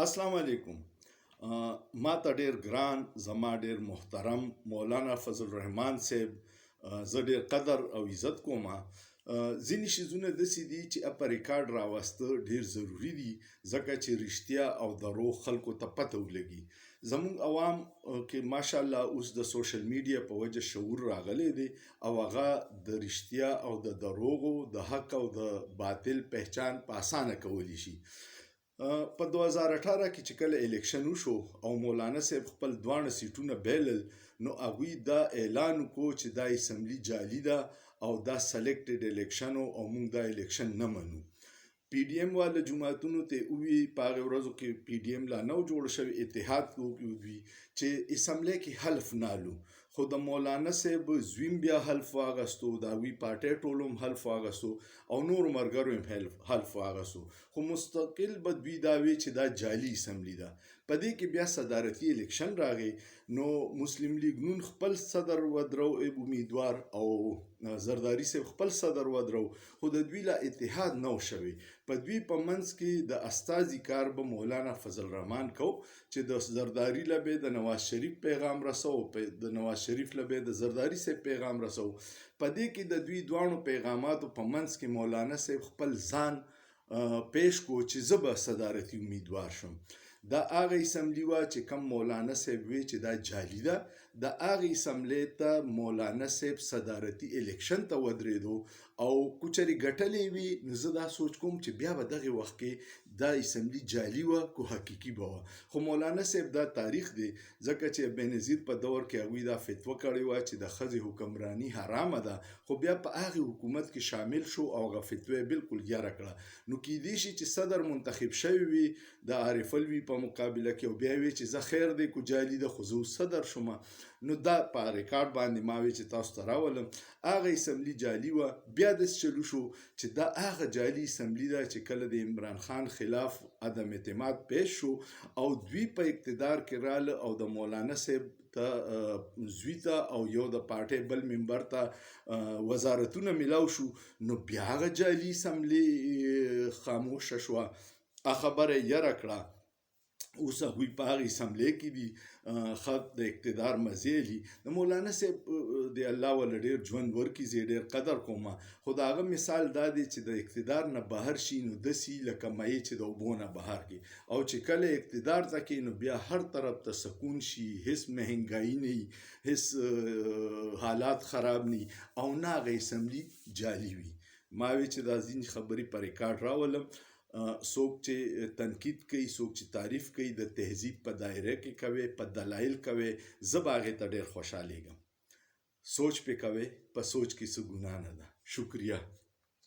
السلام علیکم. ما ته ډیر ګران زما ډیر محترم مولانا فضل الرحمن صاحب زه ډیر قدر او عزت کوم. ځینې شیزونه داسې دي چې په ریکارډ راوسته ډیر ضروری دي ځکه چې رښتیا او دروغ خلکو ته پته ولګي. زموږ عوام کې ماشاءالله اوس د سوشل میډیا په وجه شعور راغلی دی او هغه د رښتیا او د دروغو د حق او د باطل پہچان په اسانه کولی شي. په 2018 کې چې کله الیکشن وشو او مولانا صاحب خپل دوانه سیټونه بیلل نو هغوی دا اعلان وکړو چې دا اسمبلی جعلي ده او دا سلیکټډ الیکشن او موږ دا الیکشن نه منو. پی ډی ایم والا جماعتونو ته وی په هغه ورځو کې پی ډی ایم لا نو جوړ شوی اتحاد کوي چې اسمبلی کې حلف نالو خو د مولانا صاحب زویم بیا حلف واغستو دا وی پارټي ټولم حلف واغستو او نور مرګرو هم حلف واغستو خو مستقل بدوی دا وی چې دا جعلي اسمبلی ده. په دې کې بیا صدارتي الیکشن راغی نو مسلم لیگ نون خپل صدر ودرو امیدوار او زرداری صاحب خپل صدر ودرو خو د دوی لا اتحاد نو شوی. په دوی په منځ کې د استازي کار به مولانا فضل الرحمن کو چې د زرداری لبه د نواز شریف پیغام رسو د نواز شریف لبه د زرداری صاحب پیغام رسو. په دې کې د دوی دوانو پیغاماتو په منځ کې مولانا صاحب خپل ځان پیش کو چې زه به صدارتي امیدوار شم. دا هغه اسمبلی وا چې کم مولانا صاحب وی چې دا جعلي ده د هغه اسمبلی ته مولانا صاحب صدارتي الیکشن ته ودرېدو او کوچري ګټلې وي نو زه دا سوچ کوم چې بیا به دغه وخت کې دا اسمبلی جعلي و کو حقيقي به خو مولانا صاحب دا تاریخ دی ځکه چې بنظیر په دور کې هغوی دا فتوا کړې و چې د ښځې حکمرانی حرامه ده خو بیا په هغه حکومت کې شامل شو او هغه فتوا بالکل یاره کړه. نو کیدای شي چې صدر منتخب شوی وي د عارف الوی په مقابله کې او بیا وی چې زه خیر دی کو جعلي ده خو زه صدر شوم نو دا په ریکارډ باندې ما وی چې تاسو ته راولم هغه اسمبلی جعلي و. بیا د چلو شو چې دا هغه جعلي اسمبلی ده چې کله د عمران خان خلاف عدم اعتماد پیش شو او دوی په اقتدار کې رااله او د مولانا صاحب ته زوی ته او یو د پارټي بل ممبر ته وزارتونه ملاو شو نو بیا هغه جعلي اسمبلی خاموشه شو. خبره یره کړه اوس هغوی په هغه اسمبلی کې دي خط د اقتدار مزیلی د مولانا صاحب د الله ول ډیر ژوند ورکی زی ډیر قدر کوم خو دا هغه مثال دا دی چې د اقتدار نه بهر شي نو دسی لکه مې چې د وبونه بهر کی او چې کله اقتدار ته کې نو بیا هر طرف ته سکون شي هیڅ مهنګای نه هیڅ حالات خراب نه او نه غي اسمبلی جعلي وي. ما وی چې دا ځین خبري پر ریکارډ راولم څوک چې تنقید کوي څوک چې تعریف کوي د تهذیب په دایره کې کوي په دلایل کوي زه به هغې ته ډېر خوشحالیږم. سوچ پې کوئ په سوچ کې څه ګناه نه ده. شکریه.